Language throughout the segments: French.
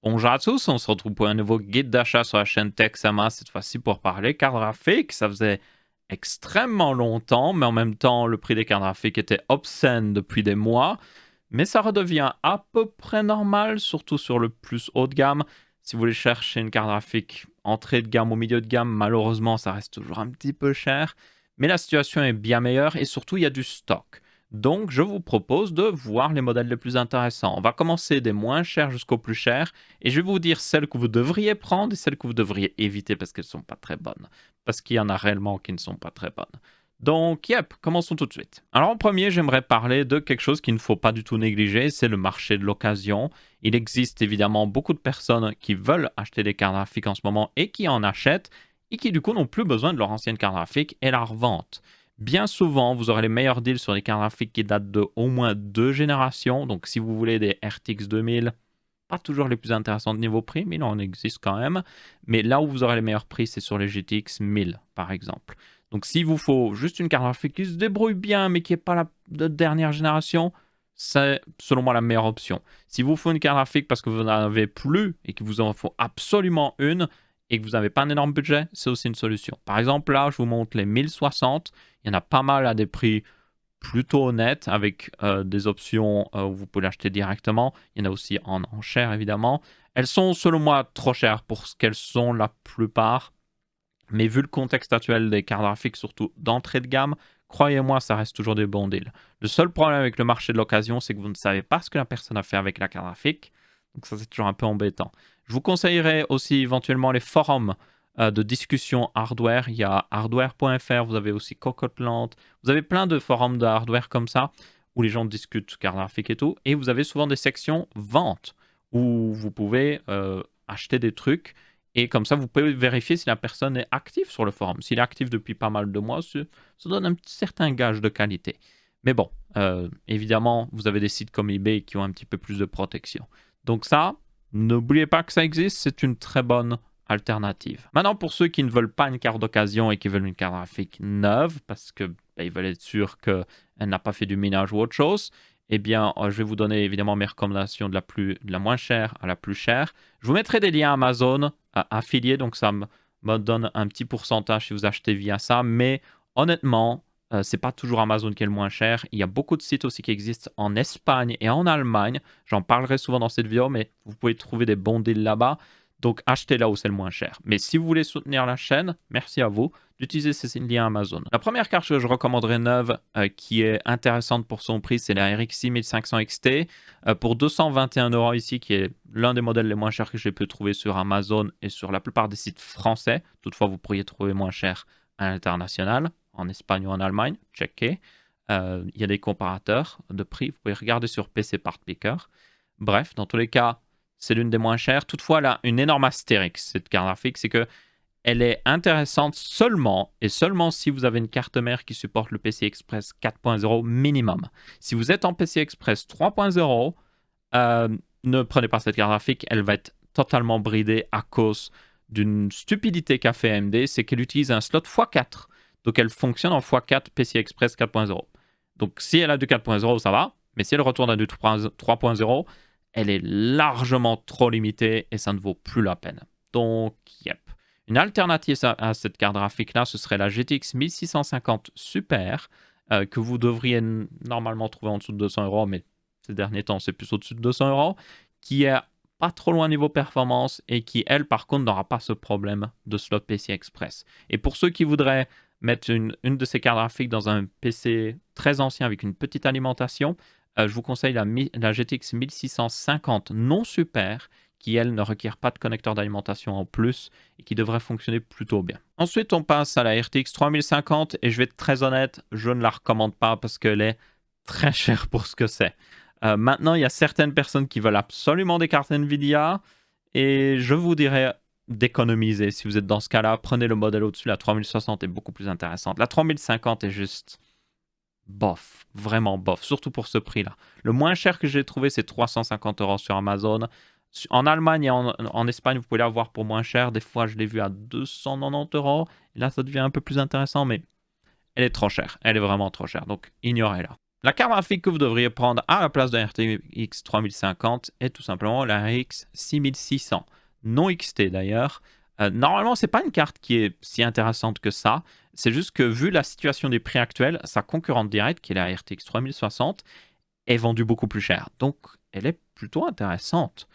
Bonjour à tous, on se retrouve pour un nouveau guide d'achat sur la chaîne Texama, cette fois-ci pour parler cartes graphiques. Ça faisait extrêmement longtemps, mais en même temps, le prix des cartes graphiques était obscène depuis des mois. Mais ça redevient à peu près normal, surtout sur le plus haut de gamme. Si vous voulez chercher une carte graphique entrée de gamme ou milieu de gamme, malheureusement, ça reste toujours un petit peu cher. Mais la situation est bien meilleure et surtout, il y a du stock. Donc, je vous propose de voir les modèles les plus intéressants. On va commencer des moins chers jusqu'aux plus chers. Et je vais vous dire celles que vous devriez prendre et celles que vous devriez éviter parce qu'elles ne sont pas très bonnes. Parce qu'il y en a réellement qui ne sont pas très bonnes. Donc, commençons tout de suite. Alors, en premier, j'aimerais parler de quelque chose qu'il ne faut pas du tout négliger, c'est le marché de l'occasion. Il existe évidemment beaucoup de personnes qui veulent acheter des cartes graphiques en ce moment et qui en achètent et qui du coup n'ont plus besoin de leur ancienne carte graphique et la revendent. Bien souvent, vous aurez les meilleurs deals sur des cartes graphiques qui datent de au moins 2 générations. Donc, si vous voulez des RTX 2000, pas toujours les plus intéressantes niveau prix, mais il en existe quand même. Mais là où vous aurez les meilleurs prix, c'est sur les GTX 1000, par exemple. Donc, s'il vous faut juste une carte graphique qui se débrouille bien, mais qui n'est pas la de dernière génération, c'est selon moi la meilleure option. Si vous faut une carte graphique parce que vous n'en avez plus et qu'il vous en faut absolument une et que vous n'avez pas un énorme budget, c'est aussi une solution. Par exemple, là, je vous montre les 1060. Il y en a pas mal à des prix plutôt honnêtes avec des options où vous pouvez l'acheter directement. Il y en a aussi en enchère, évidemment. Elles sont, selon moi, trop chères pour ce qu'elles sont la plupart. Mais vu le contexte actuel des cartes graphiques, surtout d'entrée de gamme, croyez-moi, ça reste toujours des bons deals. Le seul problème avec le marché de l'occasion, c'est que vous ne savez pas ce que la personne a fait avec la carte graphique. Donc ça, c'est toujours un peu embêtant. Je vous conseillerais aussi éventuellement les forums de discussion hardware. Il y a hardware.fr, vous avez aussi Cocottland. Vous avez plein de forums de hardware comme ça, où les gens discutent carte graphique et tout. Et vous avez souvent des sections vente, où vous pouvez acheter des trucs et comme ça, vous pouvez vérifier si la personne est active sur le forum. S'il est actif depuis pas mal de mois, ça donne un certain gage de qualité. Mais bon, évidemment, vous avez des sites comme eBay qui ont un petit peu plus de protection. Donc ça, n'oubliez pas que ça existe, c'est une très bonne alternative. Maintenant, pour ceux qui ne veulent pas une carte d'occasion et qui veulent une carte graphique neuve, parce que ils veulent être sûrs qu'elle n'a pas fait du ménage ou autre chose, eh bien, je vais vous donner évidemment mes recommandations de la moins chère à la plus chère. Je vous mettrai des liens Amazon affiliés, donc ça me donne un petit pourcentage si vous achetez via ça. Mais honnêtement, c'est pas toujours Amazon qui est le moins cher. Il y a beaucoup de sites aussi qui existent en Espagne et en Allemagne. J'en parlerai souvent dans cette vidéo, mais vous pouvez trouver des bons deals là-bas. Donc achetez là où c'est le moins cher. Mais si vous voulez soutenir la chaîne, merci à vous d'utiliser ces liens Amazon. La première carte que je recommanderais neuve qui est intéressante pour son prix, c'est la RX 6500 XT pour 221 € ici, qui est l'un des modèles les moins chers que j'ai pu trouver sur Amazon et sur la plupart des sites français. Toutefois, vous pourriez trouver moins cher à l'international, en Espagne ou en Allemagne. Checkez. Il y a des comparateurs de prix. Vous pouvez regarder sur PC Part Picker. Bref, dans tous les cas, c'est l'une des moins chères. Toutefois, elle a une énorme astérix, cette carte graphique, c'est que elle est intéressante seulement et seulement si vous avez une carte mère qui supporte le PCI Express 4.0 minimum. Si vous êtes en PCI Express 3.0, ne prenez pas cette carte graphique, elle va être totalement bridée à cause d'une stupidité qu'a fait AMD, c'est qu'elle utilise un slot x4. Donc elle fonctionne en x4 PCI Express 4.0. Donc si elle a du 4.0, ça va, mais si elle retourne à du 3.0, elle est largement trop limitée et ça ne vaut plus la peine. Donc, yep. Une alternative à cette carte graphique-là, ce serait la GTX 1650 Super, que vous devriez normalement trouver en dessous de 200 €, mais ces derniers temps, c'est plus au-dessus de 200 €, qui est pas trop loin niveau performance et qui, elle, par contre, n'aura pas ce problème de slot PCI Express. Et pour ceux qui voudraient mettre une de ces cartes graphiques dans un PC très ancien avec une petite alimentation, je vous conseille la GTX 1650 non super, qui elle ne requiert pas de connecteur d'alimentation en plus et qui devrait fonctionner plutôt bien. Ensuite, on passe à la RTX 3050 et je vais être très honnête, je ne la recommande pas parce qu'elle est très chère pour ce que c'est. Maintenant, il y a certaines personnes qui veulent absolument des cartes Nvidia et je vous dirais d'économiser. Si vous êtes dans ce cas-là, prenez le modèle au-dessus. La 3060 est beaucoup plus intéressante. La 3050 est juste bof, vraiment bof, surtout pour ce prix-là. Le moins cher que j'ai trouvé, c'est 350 € sur Amazon. En Allemagne et en Espagne, vous pouvez l'avoir pour moins cher. Des fois, je l'ai vu à 290 €. Et là, ça devient un peu plus intéressant, mais elle est trop chère. Elle est vraiment trop chère, donc ignorez-la. La carte graphique que vous devriez prendre à la place de la RTX 3050 est tout simplement la RX 6600, non XT d'ailleurs. Normalement, c'est pas une carte qui est si intéressante que ça. C'est juste que vu la situation des prix actuels, sa concurrente directe, qui est la RTX 3060, est vendue beaucoup plus cher. Donc, elle est plutôt intéressante.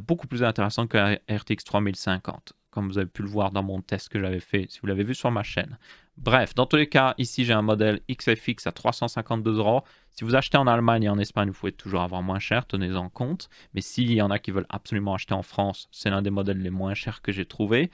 Beaucoup plus intéressante que la RTX 3050, comme vous avez pu le voir dans mon test que j'avais fait, si vous l'avez vu sur ma chaîne. Bref, dans tous les cas, ici j'ai un modèle XFX à 352 €. Si vous achetez en Allemagne et en Espagne, vous pouvez toujours avoir moins cher, tenez-en compte. Mais s'il y en a qui veulent absolument acheter en France, c'est l'un des modèles les moins chers que j'ai trouvé.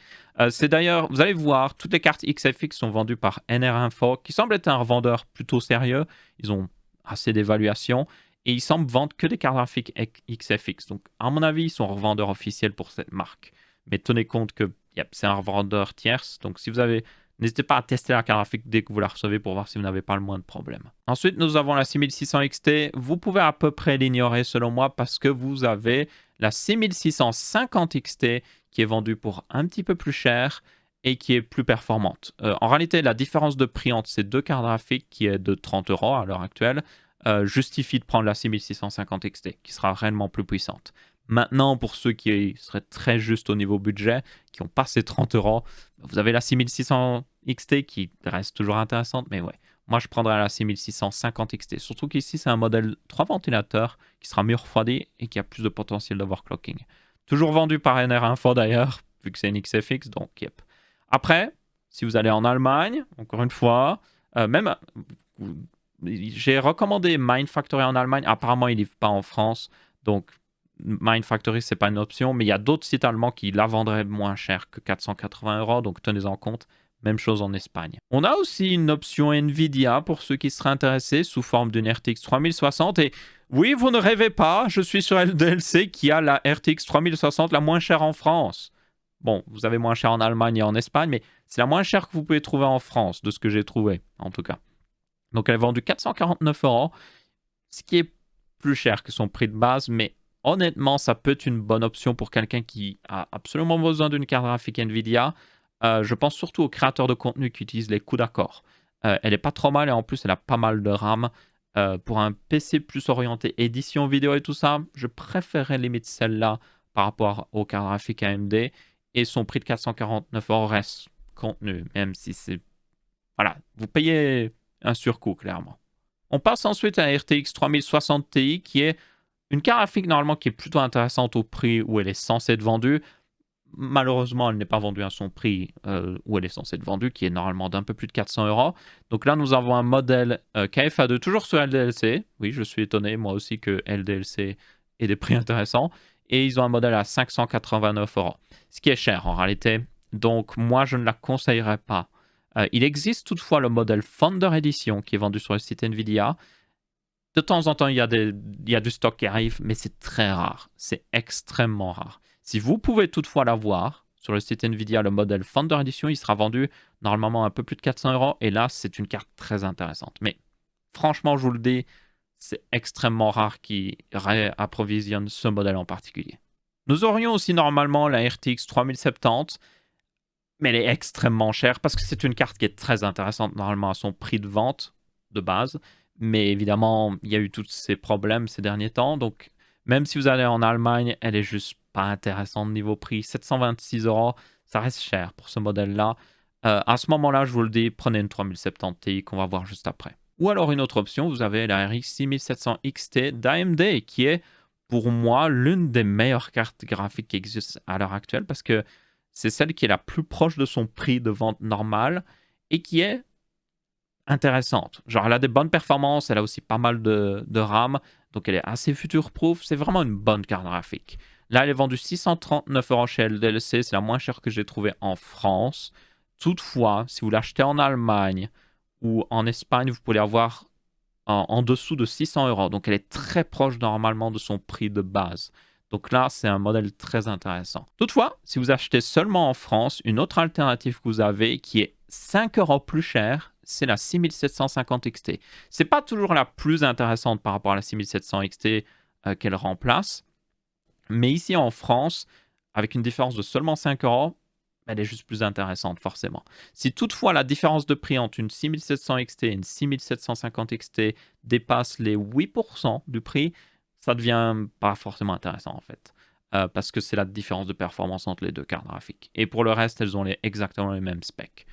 C'est d'ailleurs, vous allez voir, toutes les cartes XFX sont vendues par NR Info, qui semble être un revendeur plutôt sérieux. Ils ont assez d'évaluation. Et ils semblent vendre que des cartes graphiques XFX. Donc, à mon avis, ils sont revendeurs officiels pour cette marque. Mais tenez compte que c'est un revendeur tierce. Donc, si vous avez... N'hésitez pas à tester la carte graphique dès que vous la recevez pour voir si vous n'avez pas le moindre problème. Ensuite, nous avons la 6600 XT. Vous pouvez à peu près l'ignorer selon moi parce que vous avez la 6650 XT qui est vendue pour un petit peu plus cher et qui est plus performante. En réalité, la différence de prix entre ces deux cartes graphiques qui est de 30 € à l'heure actuelle justifie de prendre la 6650 XT qui sera réellement plus puissante. Maintenant, pour ceux qui seraient très justes au niveau budget, qui n'ont pas ces 30 €, vous avez la 6600 XT qui reste toujours intéressante, mais ouais, moi je prendrais la 6650 XT. Surtout qu'ici, c'est un modèle 3 ventilateurs qui sera mieux refroidi et qui a plus de potentiel d'overclocking. Toujours vendu par NR Info d'ailleurs, vu que c'est une XFX, donc yep. Après, si vous allez en Allemagne, encore une fois, même j'ai recommandé Mindfactory en Allemagne. Apparemment, il ne livre pas en France. Donc, Mindfactory, ce n'est pas une option. Mais il y a d'autres sites allemands qui la vendraient moins cher que 480 €. Donc, tenez-en compte. Même chose en Espagne. On a aussi une option Nvidia pour ceux qui seraient intéressés sous forme d'une RTX 3060. Et oui, vous ne rêvez pas, je suis sur LDLC qui a la RTX 3060 la moins chère en France. Bon, vous avez moins cher en Allemagne et en Espagne, mais c'est la moins chère que vous pouvez trouver en France, de ce que j'ai trouvé, en tout cas. Donc, elle est vendue 449 €, ce qui est plus cher que son prix de base, mais honnêtement, ça peut être une bonne option pour quelqu'un qui a absolument besoin d'une carte graphique Nvidia. Je pense surtout aux créateurs de contenu qui utilisent les coups d'accord. Elle est pas trop mal et en plus, elle a pas mal de RAM. Pour un PC plus orienté édition vidéo et tout ça, je préférerais limite celle-là par rapport aux cartes graphiques AMD. Et son prix de 449 € reste contenu, même si c'est... Voilà, vous payez un surcoût, clairement. On passe ensuite à la RTX 3060 Ti, qui est une carte graphique normalement qui est plutôt intéressante au prix où elle est censée être vendue. Malheureusement, elle n'est pas vendue à son prix où elle est censée être vendue, qui est normalement d'un peu plus de 400 €. Donc là, nous avons un modèle KFA2, toujours sur LDLC. Oui, je suis étonné, moi aussi, que LDLC ait des prix intéressants. Et ils ont un modèle à 589 €, ce qui est cher en réalité. Donc moi, je ne la conseillerais pas. Il existe toutefois le modèle Founder Edition qui est vendu sur le site Nvidia. De temps en temps, il y a du stock qui arrive, mais c'est très rare. C'est extrêmement rare. Si vous pouvez toutefois l'avoir sur le site Nvidia, le modèle Founder Edition, il sera vendu normalement un peu plus de 400 €. Et là, c'est une carte très intéressante. Mais franchement, je vous le dis, c'est extrêmement rare qu'ils réapprovisionnent ce modèle en particulier. Nous aurions aussi normalement la RTX 3070, mais elle est extrêmement chère parce que c'est une carte qui est très intéressante normalement à son prix de vente de base. Mais évidemment, il y a eu tous ces problèmes ces derniers temps. Donc, même si vous allez en Allemagne, elle est juste pas intéressante niveau prix. 726 €, ça reste cher pour ce modèle-là. À ce moment-là, je vous le dis, prenez une 3070 Ti qu'on va voir juste après. Ou alors une autre option, vous avez la RX 6700 XT d'AMD qui est pour moi l'une des meilleures cartes graphiques qui existent à l'heure actuelle parce que c'est celle qui est la plus proche de son prix de vente normal et qui est intéressante. Genre, elle a des bonnes performances, elle a aussi pas mal de RAM, donc elle est assez future-proof. C'est vraiment une bonne carte graphique. Là, elle est vendue 639 € chez LDLC, c'est la moins chère que j'ai trouvée en France. Toutefois, si vous l'achetez en Allemagne ou en Espagne, vous pouvez l'avoir en dessous de 600 €. Donc, elle est très proche normalement de son prix de base. Donc là, c'est un modèle très intéressant. Toutefois, si vous achetez seulement en France, une autre alternative que vous avez qui est 5 € plus chère, c'est la 6750 XT. C'est pas toujours la plus intéressante par rapport à la 6700 XT qu'elle remplace. Mais ici en France, avec une différence de seulement 5 €, elle est juste plus intéressante, forcément. Si toutefois la différence de prix entre une 6700 XT et une 6750 XT dépasse les 8% du prix, ça devient pas forcément intéressant, en fait. Parce que c'est la différence de performance entre les deux cartes graphiques. Et pour le reste, elles ont exactement les mêmes specs.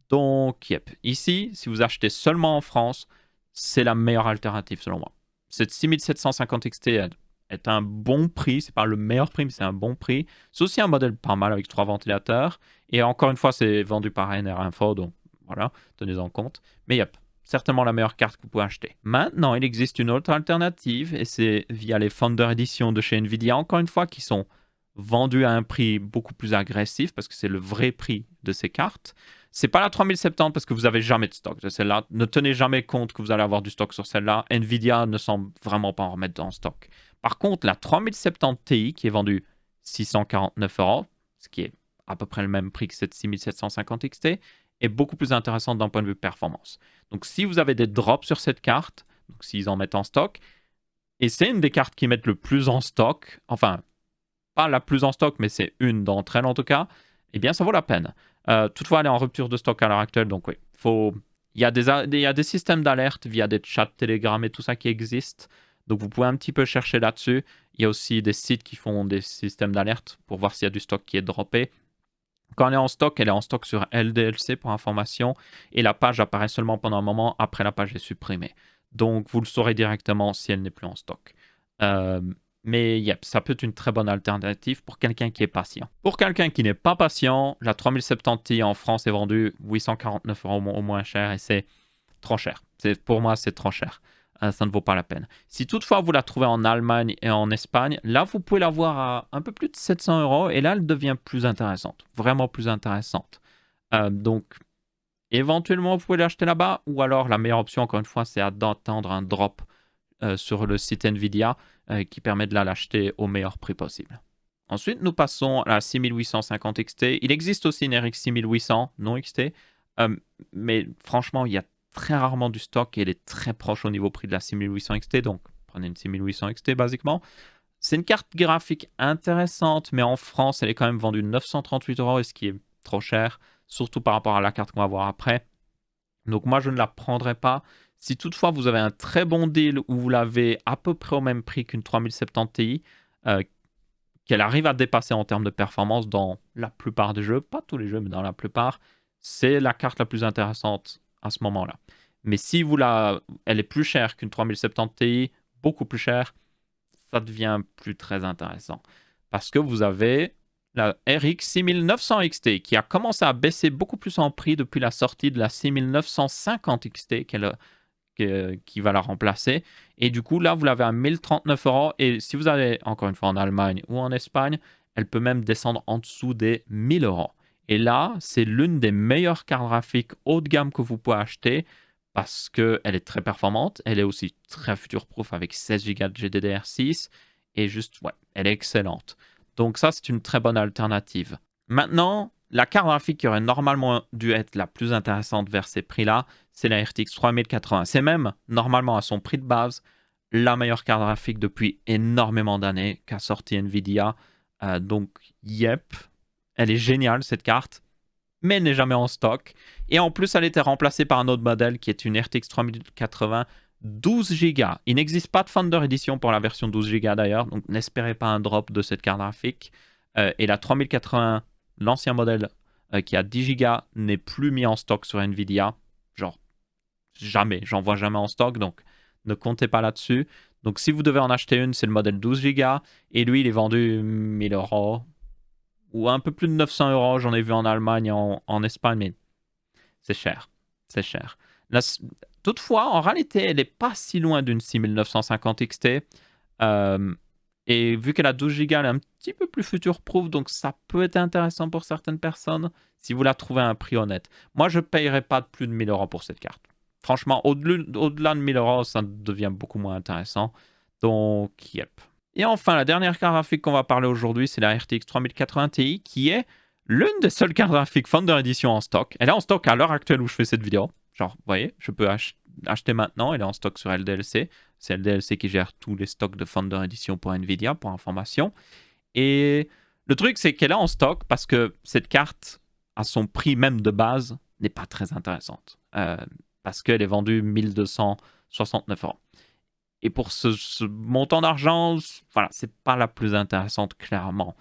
Donc, yep. Ici, si vous achetez seulement en France, c'est la meilleure alternative selon moi. Cette 6750 XT est un bon prix. C'est pas le meilleur prix, mais c'est un bon prix. C'est aussi un modèle pas mal avec 3 ventilateurs. Et encore une fois, c'est vendu par NR Info, donc voilà, tenez-en compte. Mais yep, certainement la meilleure carte que vous pouvez acheter. Maintenant, il existe une autre alternative, et c'est via les Founder Edition de chez Nvidia, encore une fois, qui sont vendus à un prix beaucoup plus agressif, parce que c'est le vrai prix de ces cartes. C'est pas la 3070 parce que vous avez jamais de stock de celle-là. Ne tenez jamais compte que vous allez avoir du stock sur celle-là. Nvidia ne semble vraiment pas en remettre en stock. Par contre, la 3070 Ti qui est vendue 649 €, ce qui est à peu près le même prix que cette 6750 XT, est beaucoup plus intéressante d'un point de vue performance. Donc si vous avez des drops sur cette carte, donc s'ils en mettent en stock, et c'est une des cartes qui mettent le plus en stock, enfin, pas la plus en stock, mais c'est une d'entre elles en tout cas, eh bien ça vaut la peine. Toutefois, elle est en rupture de stock à l'heure actuelle, donc oui, il y a des systèmes d'alerte via des chats Telegram et tout ça qui existent, donc vous pouvez un petit peu chercher là-dessus. Il y a aussi des sites qui font des systèmes d'alerte pour voir s'il y a du stock qui est droppé. Quand elle est en stock sur LDLC pour information, et la page apparaît seulement pendant un moment, après la page est supprimée. Donc vous le saurez directement si elle n'est plus en stock. Mais yep, ça peut être une très bonne alternative pour quelqu'un qui est patient. Pour quelqu'un qui n'est pas patient, la 3070 Ti en France est vendue 849 € au moins cher, et c'est trop cher. Pour moi, c'est trop cher. Ça ne vaut pas la peine. Si toutefois vous la trouvez en Allemagne et en Espagne, là vous pouvez la voir à un peu plus de 700 €, et là elle devient plus intéressante, vraiment plus intéressante. Donc éventuellement vous pouvez l'acheter là-bas, ou alors la meilleure option encore une fois c'est d'attendre un drop sur le site Nvidia qui permet de l'acheter au meilleur prix possible. Ensuite nous passons à la 6850 XT. Il existe aussi une RX 6800 non XT, mais franchement il y a très rarement du stock et elle est très proche au niveau prix de la 6800 XT, donc prenez une 6800 XT basiquement. C'est une carte graphique intéressante, mais en France elle est quand même vendue 938 €, et ce qui est trop cher, surtout par rapport à la carte qu'on va voir après. Donc moi je ne la prendrai pas. Si toutefois vous avez un très bon deal où vous l'avez à peu près au même prix qu'une 3070 Ti, qu'elle arrive à dépasser en termes de performance dans la plupart des jeux, pas tous les jeux, mais dans la plupart, c'est la carte la plus intéressante à ce moment-là. Mais si elle est plus chère qu'une 3070 Ti, beaucoup plus chère, ça devient plus très intéressant. Parce que vous avez la RX 6900 XT qui a commencé à baisser beaucoup plus en prix depuis la sortie de la 6950 XT qui va la remplacer. Et du coup, là, vous l'avez à 1039 €. Et si vous allez, encore une fois, en Allemagne ou en Espagne, elle peut même descendre en dessous des 1000 €. Et là, c'est l'une des meilleures cartes graphiques haut de gamme que vous pouvez acheter parce qu'elle est très performante. Elle est aussi très future-proof avec 16 Go de GDDR6. Et juste, ouais, elle est excellente. Donc ça, c'est une très bonne alternative. Maintenant, la carte graphique qui aurait normalement dû être la plus intéressante vers ces prix-là, c'est la RTX 3080. C'est même, normalement, à son prix de base, la meilleure carte graphique depuis énormément d'années qu'a sorti Nvidia. Donc, yep, elle est géniale cette carte, mais elle n'est jamais en stock. Et en plus, elle était remplacée par un autre modèle qui est une RTX 3080 12 Go. Il n'existe pas de Founder Edition pour la version 12 Go d'ailleurs, donc n'espérez pas un drop de cette carte graphique. Et la 3080, l'ancien modèle qui a 10 Go, n'est plus mis en stock sur Nvidia. Genre, jamais, j'en vois jamais en stock, donc ne comptez pas là-dessus. Donc si vous devez en acheter une, c'est le modèle 12 Go, et lui, il est vendu 1000 € ou un peu plus de 900 €. J'en ai vu en Allemagne et en Espagne, mais c'est cher. C'est cher. Là, toutefois, en réalité, elle n'est pas si loin d'une 6950 XT. Et vu qu'elle a 12 Go, elle est un petit peu plus future-proof, donc ça peut être intéressant pour certaines personnes si vous la trouvez à un prix honnête. Moi, je ne payerai pas plus de 1000 € pour cette carte. Franchement, au-delà de 1000 €, ça devient beaucoup moins intéressant. Donc, yep. Et enfin, la dernière carte graphique qu'on va parler aujourd'hui, c'est la RTX 3080 Ti, qui est l'une des seules cartes graphiques Founder Edition en stock. Elle est en stock à l'heure actuelle où je fais cette vidéo. Genre, vous voyez, je peux acheter maintenant. Elle est en stock sur LDLC. C'est LDLC qui gère tous les stocks de Founder Edition pour Nvidia, pour information. Et le truc, c'est qu'elle est en stock parce que cette carte à son prix même de base, n'est pas très intéressante. Parce qu'elle est vendue 1269 euros. Et pour ce montant d'argent, voilà, c'est pas la plus intéressante, clairement.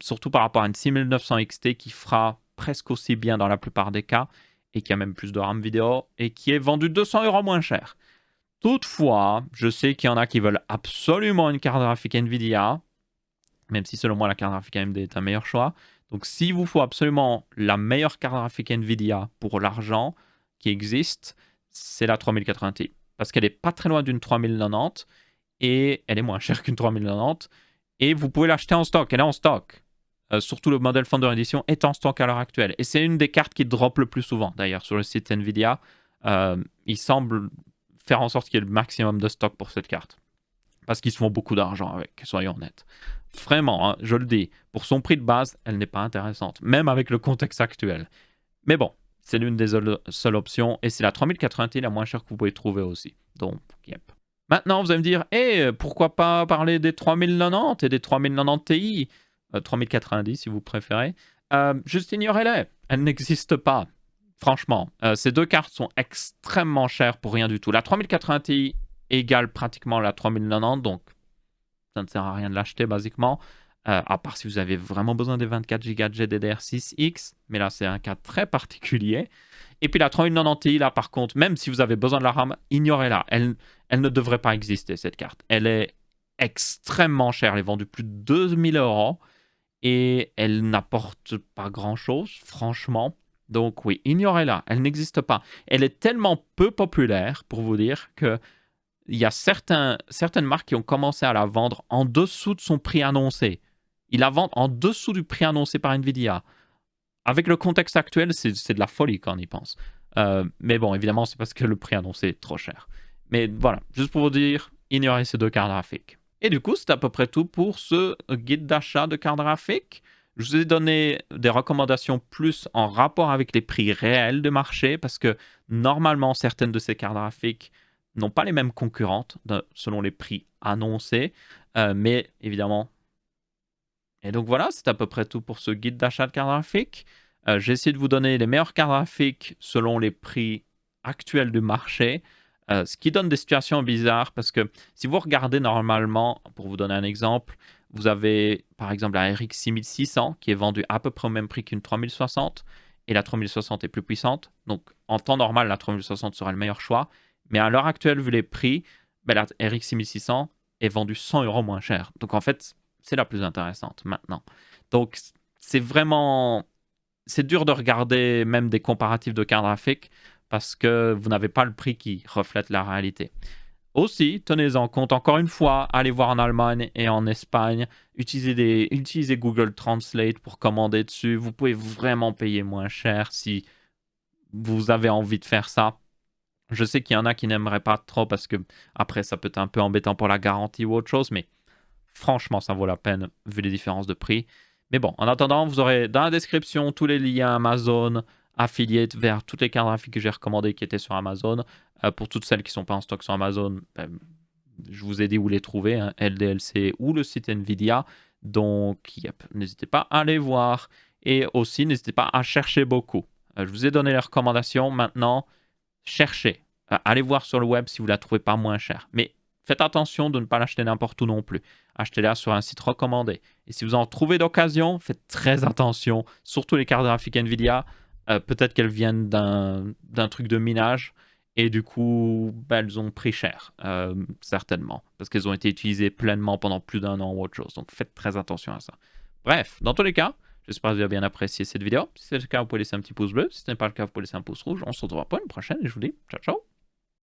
Surtout par rapport à une 6900 XT qui fera presque aussi bien dans la plupart des cas, et qui a même plus de RAM vidéo, et qui est vendue 200 euros moins cher. Toutefois, je sais qu'il y en a qui veulent absolument une carte graphique Nvidia, même si selon moi la carte graphique AMD est un meilleur choix. Donc s'il vous faut absolument la meilleure carte graphique Nvidia pour l'argent qui existe, c'est la 3080 Ti. Parce qu'elle n'est pas très loin d'une 3090 et elle est moins chère qu'une 3090. Et vous pouvez l'acheter en stock, elle est en stock. Surtout le modèle Founder Edition est en stock à l'heure actuelle. Et c'est une des cartes qui drop le plus souvent d'ailleurs sur le site Nvidia. Il semble faire en sorte qu'il y ait le maximum de stock pour cette carte. Parce qu'ils se font beaucoup d'argent avec, soyons honnêtes. Vraiment, hein, je le dis, pour son prix de base, elle n'est pas intéressante, même avec le contexte actuel. Mais bon, c'est l'une des seules options, et c'est la 3080 Ti la moins chère que vous pouvez trouver aussi. Donc, yep. Maintenant, vous allez me dire, pourquoi pas parler des 3090 et des 3090 Ti 3090 si vous préférez. Juste ignorez-les, elles n'existent pas. Franchement, ces deux cartes sont extrêmement chères pour rien du tout. La 3080 Ti égale pratiquement la 3090, donc ça ne sert à rien de l'acheter basiquement, à part si vous avez vraiment besoin des 24 Go de GDDR6X, mais là c'est un cas très particulier. Et puis la 3090 Ti, là par contre, même si vous avez besoin de la RAM, ignorez-la, elle ne devrait pas exister cette carte. Elle est extrêmement chère, elle est vendue plus de 2000 euros, et elle n'apporte pas grand-chose, franchement. Donc oui, ignorez-la, elle n'existe pas. Elle est tellement peu populaire, pour vous dire, que il y a certaines marques qui ont commencé à la vendre en dessous de son prix annoncé. Ils la vendent en dessous du prix annoncé par Nvidia. Avec le contexte actuel, c'est de la folie quand on y pense. Mais bon, évidemment, c'est parce que le prix annoncé est trop cher. Mais voilà, juste pour vous dire, ignorez ces deux cartes graphiques. Et du coup, c'est à peu près tout pour ce guide d'achat de cartes graphiques. Je vous ai donné des recommandations plus en rapport avec les prix réels de marché, parce que normalement, certaines de ces cartes graphiques n'ont pas les mêmes concurrentes selon les prix annoncés, mais évidemment. Et donc voilà, c'est à peu près tout pour ce guide d'achat de cartes graphiques. J'ai essayé de vous donner les meilleures cartes graphiques selon les prix actuels du marché, ce qui donne des situations bizarres parce que si vous regardez normalement, pour vous donner un exemple, vous avez par exemple la RX 6600 qui est vendue à peu près au même prix qu'une 3060 et la 3060 est plus puissante. Donc en temps normal, la 3060 sera le meilleur choix. Mais à l'heure actuelle, vu les prix, la RX 6600 est vendue 100 euros moins cher. Donc en fait, c'est la plus intéressante maintenant. Donc c'est vraiment... C'est dur de regarder même des comparatifs de cartes graphiques parce que vous n'avez pas le prix qui reflète la réalité. Aussi, tenez-en compte, encore une fois, allez voir en Allemagne et en Espagne, utilisez Google Translate pour commander dessus. Vous pouvez vraiment payer moins cher si vous avez envie de faire ça. Je sais qu'il y en a qui n'aimeraient pas trop parce que après ça peut être un peu embêtant pour la garantie ou autre chose, mais franchement ça vaut la peine vu les différences de prix. Mais bon, en attendant, vous aurez dans la description tous les liens Amazon, affiliate vers toutes les cartes graphiques que j'ai recommandées qui étaient sur Amazon. Pour toutes celles qui ne sont pas en stock sur Amazon, je vous ai dit où les trouver, hein, LDLC ou le site Nvidia. Donc, yep, n'hésitez pas à aller voir. Et aussi, n'hésitez pas à chercher beaucoup. Je vous ai donné les recommandations. Maintenant, cherchez. Allez voir sur le web si vous ne la trouvez pas moins chère. Mais faites attention de ne pas l'acheter n'importe où non plus. Achetez-la sur un site recommandé. Et si vous en trouvez d'occasion, faites très attention. Surtout les cartes graphiques Nvidia. Peut-être qu'elles viennent d'un truc de minage. Et du coup, elles ont pris cher. Certainement. Parce qu'elles ont été utilisées pleinement pendant plus d'un an ou autre chose. Donc faites très attention à ça. Bref, dans tous les cas, j'espère que vous avez bien apprécié cette vidéo. Si c'est le cas, vous pouvez laisser un petit pouce bleu. Si ce n'est pas le cas, vous pouvez laisser un pouce rouge. On se retrouvera pour une prochaine et je vous dis ciao ciao.